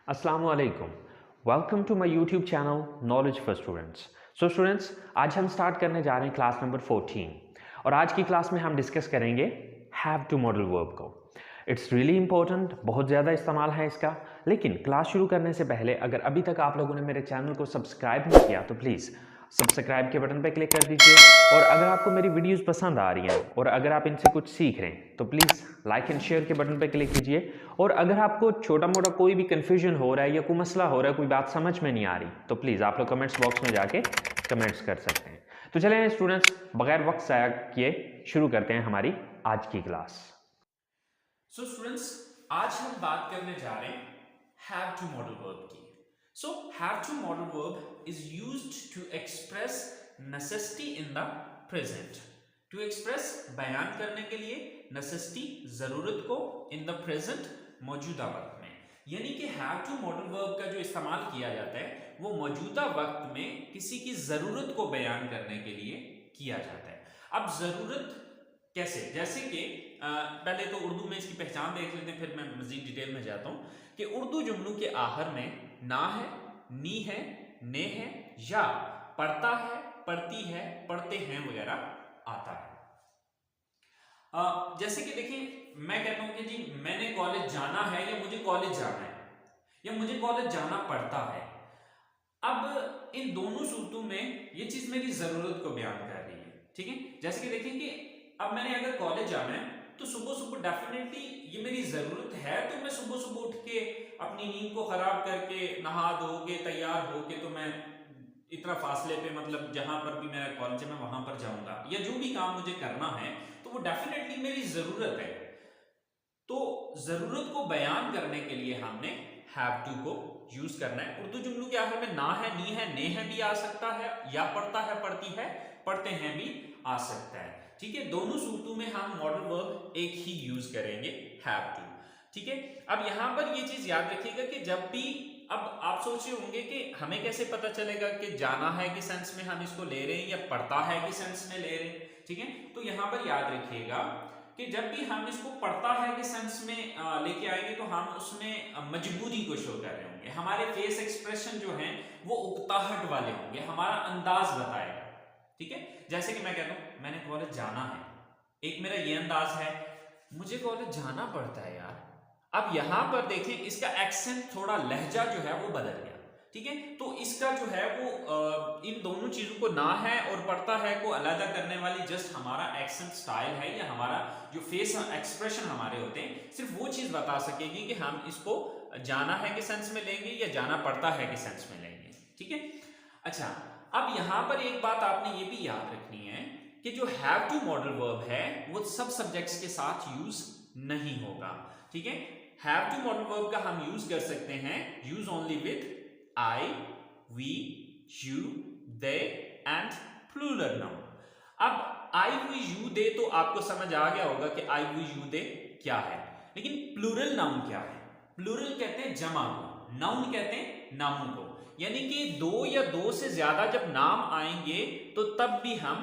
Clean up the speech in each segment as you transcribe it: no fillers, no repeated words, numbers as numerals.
Assalamu alaikum. Welcome to my YouTube channel Knowledge for Students. So students, आज हम start करने जा रहे हैं क्लास नंबर 14 और आज की क्लास में हम डिस्कस करेंगे हैव टू मॉडल वर्ब को. इट्स रियली इंपॉर्टेंट, बहुत ज़्यादा इस्तेमाल है इसका. लेकिन क्लास शुरू करने से पहले अगर अभी तक आप लोगों ने मेरे चैनल को सब्सक्राइब नहीं किया तो प्लीज़ सब्सक्राइब के बटन पर क्लिक कर दीजिए. और अगर आपको मेरी वीडियोस पसंद आ रही हैं और अगर आप इनसे कुछ सीख रहे हैं तो प्लीज़ लाइक एंड शेयर के बटन पर क्लिक कीजिए. और अगर आपको छोटा मोटा कोई भी कन्फ्यूजन हो रहा है या कोई मसला हो रहा है, कोई बात समझ में नहीं आ रही, तो प्लीज़ आप लोग कमेंट्स बॉक्स में जाके कमेंट्स कर सकते हैं. तो चलें स्टूडेंट्स, बगैर वक्त ज़ाया किए शुरू करते हैं हमारी आज की क्लास. सो स्टूडेंट्स, आज हम बात करने जा रहे हैं हैव टू मॉडल वर्ब की. So have to modal verb is used to express necessity in the present. To express बयान करने के लिए नेसेसिटी जरूरत को इन द प्रेजेंट मौजूदा वक्त में. यानी कि हैव टू मॉडल वर्ब का जो इस्तेमाल किया जाता है वो मौजूदा वक्त में किसी की जरूरत को बयान करने के लिए किया जाता है. अब जरूरत कैसे, जैसे कि पहले तो उर्दू में इसकी पहचान देख लेते हैं, फिर मैं मजीद डिटेल में जाता हूं कि उर्दू जुमलों के आखिर में ना है, नी है, ने है या पढ़ता है, पढ़ती है, पढ़ते हैं वगैरह आता है. जैसे कि देखिए, मैं कहता हूं कि जी मैंने कॉलेज जाना है या मुझे कॉलेज जाना है या मुझे कॉलेज जाना पड़ता है. अब इन दोनों सूरतों में ये चीज मेरी जरूरत को बयान कर रही है. ठीक है, जैसे कि देखिए कि अब मैंने अगर कॉलेज जाना है तो सुबह सुबह डेफिनेटली ये मेरी जरूरत है, तो मैं सुबह सुबह उठ के अपनी नींद को खराब करके नहा धो के तैयार होके तो मैं इतना फासले पे, मतलब जहां पर भी मेरा कॉलेज है मैं वहां पर जाऊंगा या जो भी काम मुझे करना है तो वो डेफिनेटली मेरी जरूरत है. तो जरूरत को बयान करने के लिए हमने हैव टू को यूज करना है. उर्दू जुमलों के आखिर में ना है, नी है, ने है भी आ सकता है, या पढ़ता है, पढ़ती है, पढ़ते हैं भी आ सकता है. ठीक है, दोनों सूरतों में हम मॉडल वर्ब एक ही यूज करेंगे, हैव टू. ठीक है, अब यहां पर ये चीज याद रखिएगा कि जब भी, अब आप सोच रहे होंगे कि हमें कैसे पता चलेगा कि जाना है कि सेंस में हम इसको ले रहे हैं या पढ़ता है कि सेंस में ले रहे हैं. ठीक है, तो यहां पर याद रखिएगा कि जब भी हम इसको पढ़ता है कि सेंस में लेके आएंगे तो हम उसमें मजबूरी को शो कर रहे होंगे. हमारे फेस एक्सप्रेशन जो हैं वो उकताहट वाले होंगे, हमारा अंदाज बताएगा. ठीक है, जैसे कि मैं कहता हूं मैंने कॉलेज जाना है, एक मेरा ये अंदाज है, मुझे कॉलेज जाना पड़ता है यार. अब यहां पर देखें इसका एक्सेंट, थोड़ा लहजा जो है वो बदल गया. ठीक है, तो इसका जो है वो इन दोनों चीजों को, ना है और पढ़ता है को अलग करने वाली जस्ट हमारा एक्सेंट स्टाइल है या हमारा जो फेस एक्सप्रेशन हमारे होते हैं, सिर्फ वो चीज बता सकेगी कि हम इसको जाना है कि सेंस में लेंगे या जाना पड़ता है कि सेंस में लेंगे. ठीक है, अच्छा, अब यहां पर एक बात आपने ये भी याद रखनी है कि जो हैव टू मॉडल वर्ब है वो सब सब्जेक्ट्स के साथ यूज नहीं होगा. ठीक है, हैव टू मॉडल वर्ब का हम यूज कर सकते हैं use only with I, we, you, they and plural noun. अब I, we, you, they तो आपको समझ आ गया होगा कि I, we, you, they क्या है, लेकिन प्लूरल नाउन क्या है? प्लूरल कहते हैं जमा को, नाउन कहते हैं नामों को. यानी कि दो या दो से ज्यादा जब नाम आएंगे तो तब भी हम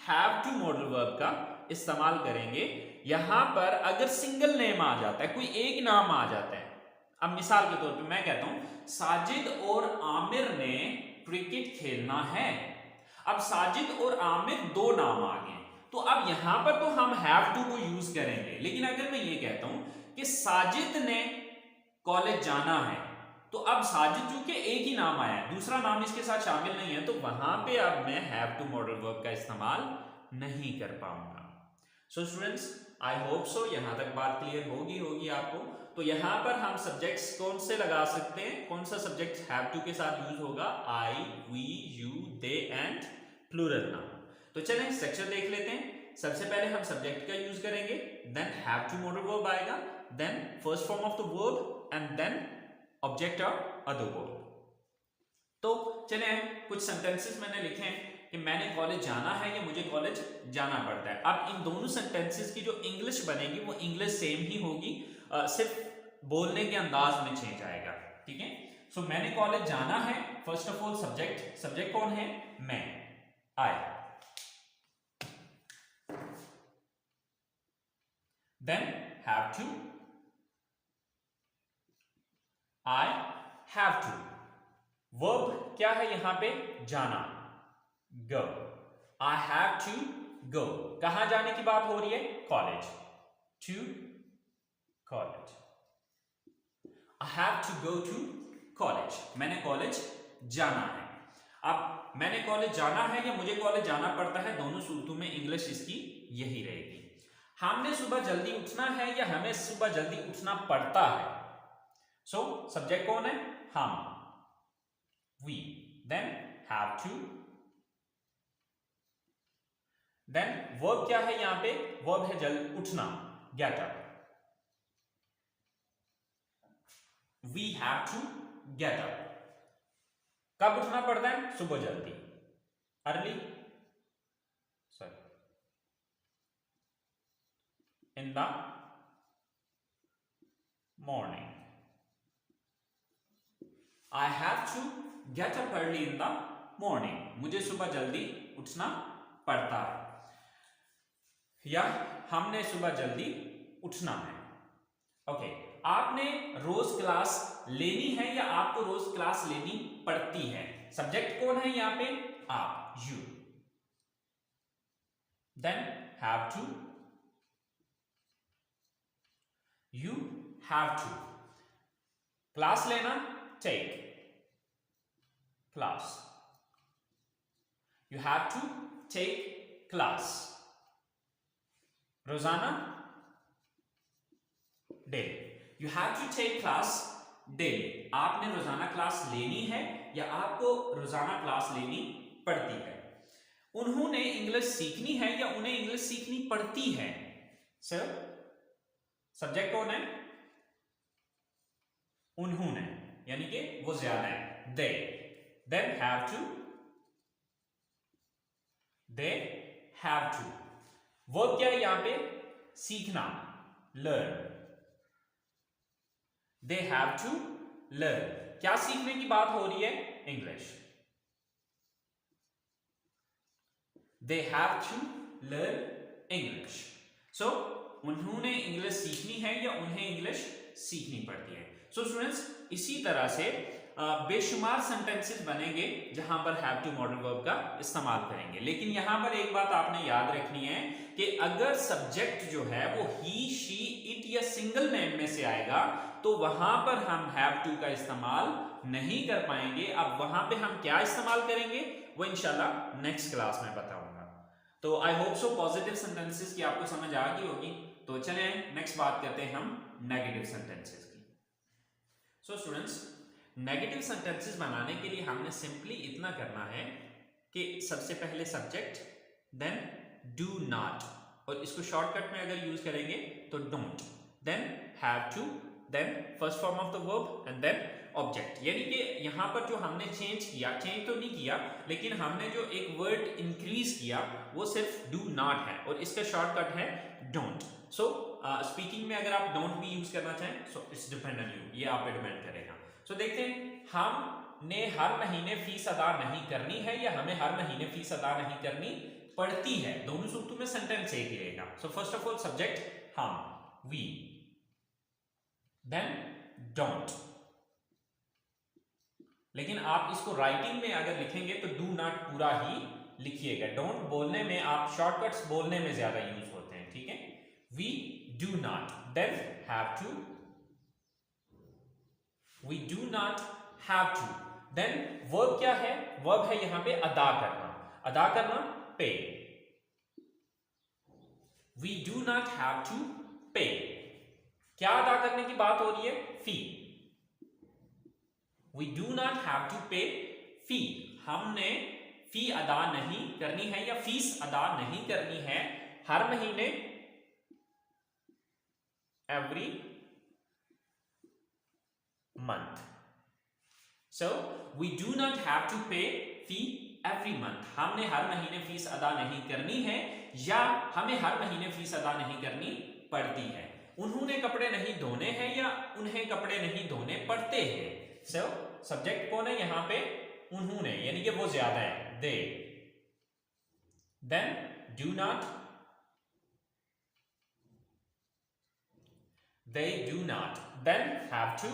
हैव टू मॉडल वर्ब का इस्तेमाल करेंगे. यहां पर अगर सिंगल नेम आ जाता है, कोई एक नाम आ जाता है, अब मिसाल के तौर पे मैं कहता हूं साजिद और आमिर ने क्रिकेट खेलना है. अब साजिद और आमिर दो नाम आ गए, तो अब यहां पर तो हम हैव टू को यूज करेंगे. लेकिन अगर मैं ये कहता हूं कि साजिद ने कॉलेज जाना है, तो अब साजिद चूंकि एक ही नाम आया है, दूसरा नाम इसके साथ शामिल नहीं है, तो वहां पे अब मैं हैव टू मॉडल वर्ब का इस्तेमाल नहीं कर पाऊंगा. So students, I hope so यहां तक बात क्लियर होगी आपको. तो यहां पर हम सब्जेक्ट्स कौन से लगा सकते हैं, कौन सा सब्जेक्ट हैव टू के साथ यूज होगा? I, we, you, they and plural noun. तो चलें स्ट्रक्चर देख लेते हैं. सबसे पहले हम सब्जेक्ट का यूज करेंगे, then have to modal verb आएगा, then first form of the verb and then object और अदर वर्ब. तो चलें, कुछ सेंटेंसेस मैंने लिखे हैं कि मैंने कॉलेज जाना है या मुझे कॉलेज जाना पड़ता है. अब इन दोनों सेंटेंसेस की जो इंग्लिश बनेगी वो इंग्लिश सेम ही होगी, सिर्फ बोलने के अंदाज में चेंज आएगा. ठीक है, सो मैंने कॉलेज जाना है, फर्स्ट ऑफ ऑल सब्जेक्ट कौन है? मैं, I. Then have to, I have to. Verb क्या है यहां पे? जाना, गो। आई हैव टू गो, कहां जाने की बात हो रही है? College, to college. I have to go to college, मैंने कॉलेज जाना है। अब मैंने कॉलेज जाना है या मुझे कॉलेज जाना पड़ता है, दोनों सूरतों में इंग्लिश इसकी यही रहेगी। हमने सुबह जल्दी उठना है या हमें सुबह जल्दी उठना पड़ता है। सो सब्जेक्ट कौन है? हम, we. Then have to. Then verb क्या है यहां पे? वर्ब है जल्द उठना, get up. We have to get up. कब उठना पड़ता है? सुबह जल्दी, early, sorry, in the morning. I have to get up early in the morning, मुझे सुबह जल्दी उठना पड़ता है या हमने सुबह जल्दी उठना है। ओके, आपने रोज क्लास लेनी है या आपको रोज क्लास लेनी पड़ती है? सब्जेक्ट कौन है यहां पे? आप, you. Then have to, you have to. Class लेना, take class, you have to take class. रोजाना, daily, you have to take class daily. आपने रोजाना क्लास लेनी है या आपको रोजाना क्लास लेनी पड़ती है? उन्होंने इंग्लिश सीखनी है या उन्हें इंग्लिश सीखनी पड़ती है? सर, सब्जेक्ट कौन है? उन्होंने, यानी कि वो ज्यादा है, they. Then have to, they have to. Verb क्या है यहां पे? सीखना, learn. They have to learn, क्या सीखने की बात हो रही है? English. They have to learn English. So उन्होंने इंग्लिश सीखनी है या उन्हें इंग्लिश सीखनी पड़ती है। सो स्टूडेंट्स, इसी तरह से बेशुमार सेंटेंसेस बनेंगे जहां पर हैव टू मॉडल वर्ब का इस्तेमाल करेंगे। लेकिन यहां पर एक बात आपने याद रखनी है कि अगर सब्जेक्ट जो है वो ही, शी, इट या सिंगल नेम में से आएगा तो वहां पर हम हैव टू का इस्तेमाल नहीं कर पाएंगे। अब वहां पे हम क्या इस्तेमाल करेंगे वो इंशाल्लाह नेक्स्ट क्लास में बताऊंगा। तो I hope so positive sentences की आपको समझ आ गई होगी। तो चलें नेक्स्ट बात करते हैं हम नेगेटिव सेंटेंसेस की। सो स्टूडेंट्स, नेगेटिव सेंटेंसेस बनाने के लिए हमने सिंपली इतना करना है कि सबसे पहले सब्जेक्ट, देन डू नॉट, और इसको शॉर्टकट में अगर यूज करेंगे तो don't, then have to, then first form of the verb and then object. यानी कि यहां पर जो हमने चेंज किया, चेंज तो नहीं किया लेकिन हमने जो एक वर्ड इंक्रीज किया वो सिर्फ डू नॉट है और इसका शॉर्टकट है डोंट। सो स्पीकिंग में अगर आप डोंट भी यूज करना चाहें so it's depend on you, ये आप पे डिपेंड करेगा। सो देखते हैं, हमने हर महीने फीस अदा नहीं करनी है या हमें हर महीने फीस अदा नहीं करनी पड़ती है। दोनों सूरतों में सेंटेंस एक ही रहेगा। सो फर्स्ट ऑफ ऑल सब्जेक्ट हम, वी, देन डोंट। लेकिन आप इसको राइटिंग में अगर लिखेंगे तो डू नॉट पूरा ही लिखिएगा। डोंट बोलने में आप शॉर्टकट्स बोलने में ज्यादा यूज होते हैं, ठीक है। We do not, then have to, we do not have to. Then verb क्या है? वर्ब है यहां पे अदा करना, अदा करना, pay. We do not have to pay, क्या अदा करने की बात हो रही है? फी। We do not have to pay fee, हमने फी अदा नहीं करनी है या फीस अदा नहीं करनी है हर महीने, every month. So we do not have to pay fee every month, हमने हर महीने फीस अदा नहीं करनी है या हमें हर महीने फीस अदा नहीं करनी पड़ती है। उन्होंने कपड़े नहीं धोने हैं या उन्हें कपड़े नहीं धोने पड़ते हैं। सो सब्जेक्ट कौन है यहां पे? उन्होंने, यानी कि वो ज्यादा है, they. Then do not, they do not, then have to,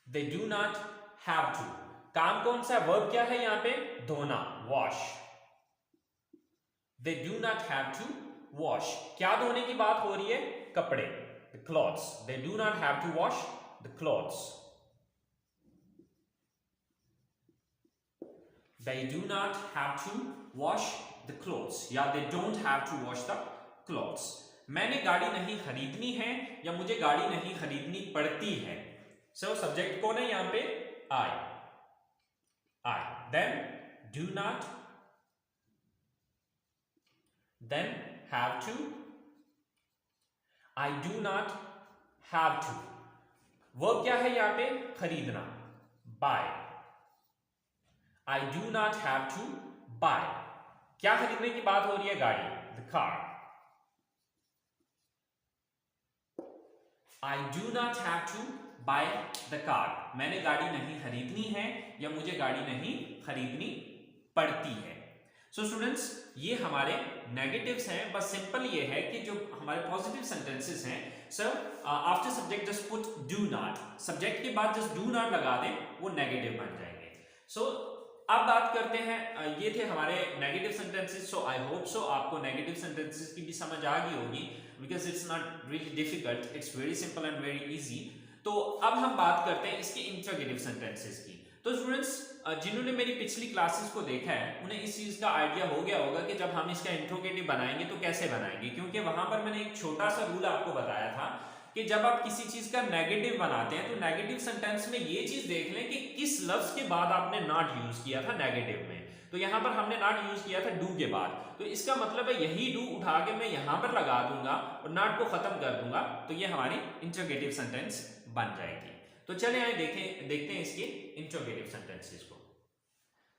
They do not have to. काम कौन सा, वर्ब क्या है यहाँ पे, धोना, wash. They do not have to wash. क्या धोने की बात हो रही है, कपड़े, the clothes. They do not have to wash the clothes. They do not have to wash the clothes. या they don't have to wash the clothes. मैंने गाड़ी नहीं खरीदनी है या मुझे गाड़ी नहीं खरीदनी पड़ती है. So सब्जेक्ट कौन है यहाँ पे, I. Then do not, then have to. I do not have to. Verb क्या है यहाँ पे, खरीदना, buy. I do not have to buy. क्या खरीदने की बात हो रही है, गाड़ी, the car. I do not have to buy the car. मैंने गाड़ी नहीं खरीदनी है या मुझे गाड़ी नहीं खरीदनी पड़ती है. सो स्टूडेंट्स, ये हमारे नेगेटिव्स हैं. बस सिंपल ये है कि जो हमारे पॉजिटिव सेंटेंसेस हैं, sir after subject just put do not. Subject के बाद जस्ट डू नॉट लगा दें, वो नेगेटिव बन जाएंगे. सो अब बात करते हैं, ये थे हमारे negative sentences. So I hope so आपको नेगेटिव सेंटेंसेस की भी समझ आ गई होगी, because it's not really difficult, it's very simple and very easy. तो अब हम बात करते हैं इसके इंटरोगेटिव सेंटेंसेस की. तो स्टूडेंट्स, जिन्होंने मेरी पिछली क्लासेस को देखा है उन्हें इस चीज का आइडिया हो गया होगा कि जब हम इसका इंटरोगेटिव बनाएंगे तो कैसे बनाएंगे, क्योंकि वहां पर मैंने एक छोटा सा रूल आपको बताया था कि जब आप किसी चीज का नेगेटिव बनाते हैं तो नेगेटिव सेंटेंस में ये चीज देख लें कि किस लफ्ज के बाद आपने नॉट यूज किया था नेगेटिव में. तो यहां पर हमने नॉट यूज किया था डू के बाद, तो इसका मतलब है यही डू उठा के मैं यहां पर लगा दूंगा और नॉट को खत्म कर दूंगा, तो ये हमारी इंटरोगेटिव सेंटेंस बन जाएगी. तो चलिए आइए देखते हैं इसके इंटरोगेटिव सेंटेंसेस को.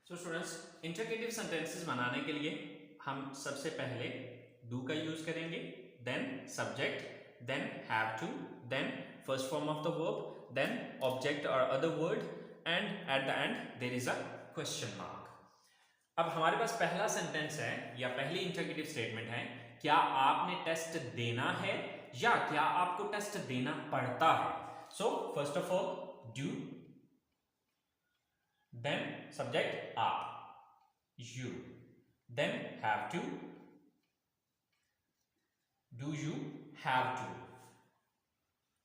सो स्टूडेंट्स, इंटरोगेटिव सेंटेंसेस बनाने के लिए हम सबसे पहले डू का यूज करेंगे, then subject, then have to, then first form of the verb, then object or other word, and at the end there is a question mark. अब हमारे पास पहला सेंटेंस है या पहली इंटरोगेटिव स्टेटमेंट है, क्या आपने टेस्ट देना है या क्या आपको टेस्ट देना पड़ता है. So first of all do, then subject आप, you, then have to, do you have to.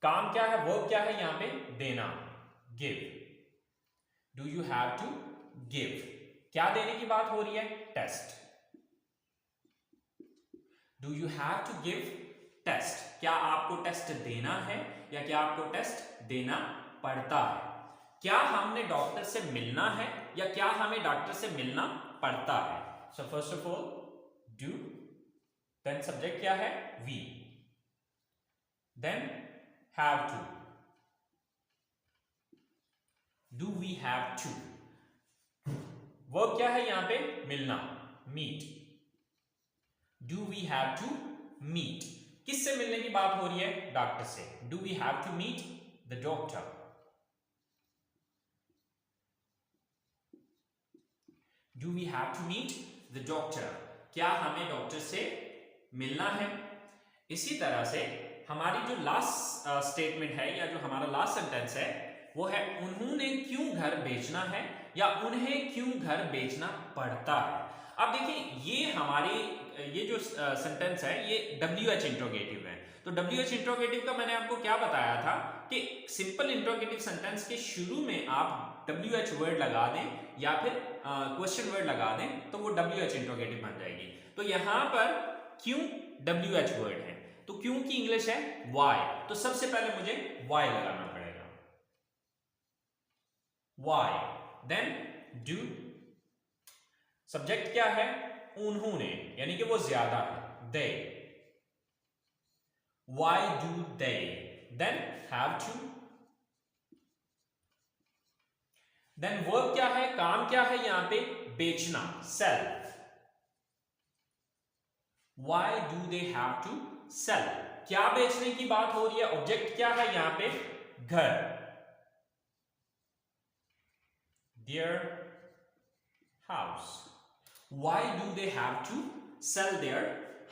काम क्या है, वर्ब क्या है यहाँ पे, देना, give. Do you have to give? क्या देने की बात हो रही है, test. Do you have to give test? क्या आपको टेस्ट देना है या क्या आपको टेस्ट देना पड़ता है. क्या हमने डॉक्टर से मिलना है या क्या हमें डॉक्टर से मिलना पड़ता है. So first of all do, then subject क्या है, we, then have to. Do we have to? Verb क्या है यहां पे, मिलना, meet. Do we have to meet? किससे मिलने की बात हो रही है, डॉक्टर से. Do we have to meet the doctor? Do we have to meet the doctor? क्या हमें डॉक्टर से मिलना है. इसी तरह से हमारी जो लास्ट स्टेटमेंट है या जो हमारा लास्ट सेंटेंस है वो है उन्होंने क्यों घर बेचना है या उन्हें क्यों घर बेचना पड़ता है. अब देखिए ये हमारी ये जो सेंटेंस है ये WH इंट्रोगेटिव है. तो WH इंट्रोगेटिव का मैंने आपको क्या बताया था कि सिंपल इंट्रोगेटिव सेंटेंस के शुरू में आप WH वर्ड लगा दें या फिर क्वेश्चन वर्ड लगा दें तो वो WH इंट्रोगेटिव बन जाएगी. तो यहां पर क्यों WH वर्ड है, तो क्यों की इंग्लिश है वाई, तो सबसे पहले मुझे वाई लगाना पड़ेगा, वाई. देन डू, सब्जेक्ट क्या है, उन्होंने, यानी कि वो ज्यादा है, they. Why do they. Then have to. Then verb क्या है, काम क्या है यहां पे, बेचना, sell. Why do they have to sell. क्या बेचने की बात हो रही है, ऑब्जेक्ट क्या है यहां पे, घर, their house. Why do they have to sell their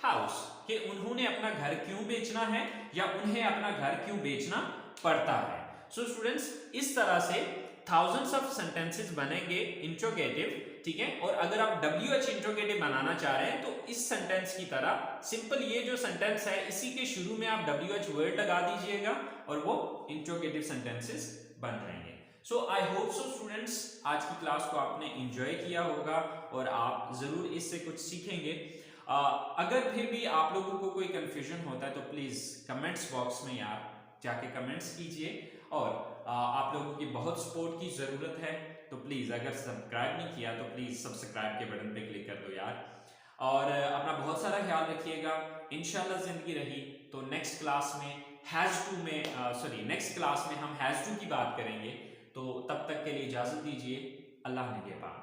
house? कि उन्होंने अपना घर क्यों बेचना है या उन्हें अपना घर क्यों बेचना पड़ता है. सो स्टूडेंट्स इस तरह से थाउजेंड्स ऑफ सेंटेंसेस बनेंगे इंट्रोगेटिव, ठीक है। और अगर आप WH इंट्रोगेटिव बनाना चाह रहे हैं तो इस सेंटेंस की तरह सिंपल ये जो सेंटेंस है इसी के शुरू में आप WH वर्ड लगा दीजिएगा और वो इंट्रोगेटिव सेंटेंसेस बन जाएंगे। सो आई होप सो स्टूडेंट्स आज की क्लास को आपने एंजॉय किया होगा और आप जरूर इससे कुछ सीखेंगे। अगर फिर भी आप लोगों को कोई कंफ्यूजन होता है तो प्लीज कमेंट्स बॉक्स में यार जाके कमेंट्स कीजिए और आप लोगों की बहुत सपोर्ट की ज़रूरत है, तो प्लीज़ अगर सब्सक्राइब नहीं किया तो प्लीज़ सब्सक्राइब के बटन पे क्लिक कर दो यार। और अपना बहुत सारा ख्याल रखिएगा। इंशाल्लाह ज़िंदगी रही तो नेक्स्ट क्लास में नेक्स्ट क्लास में हम हैज़ टू की बात करेंगे। तो तब तक के लिए इजाज़त दीजिए। अल्लाह ने के पास।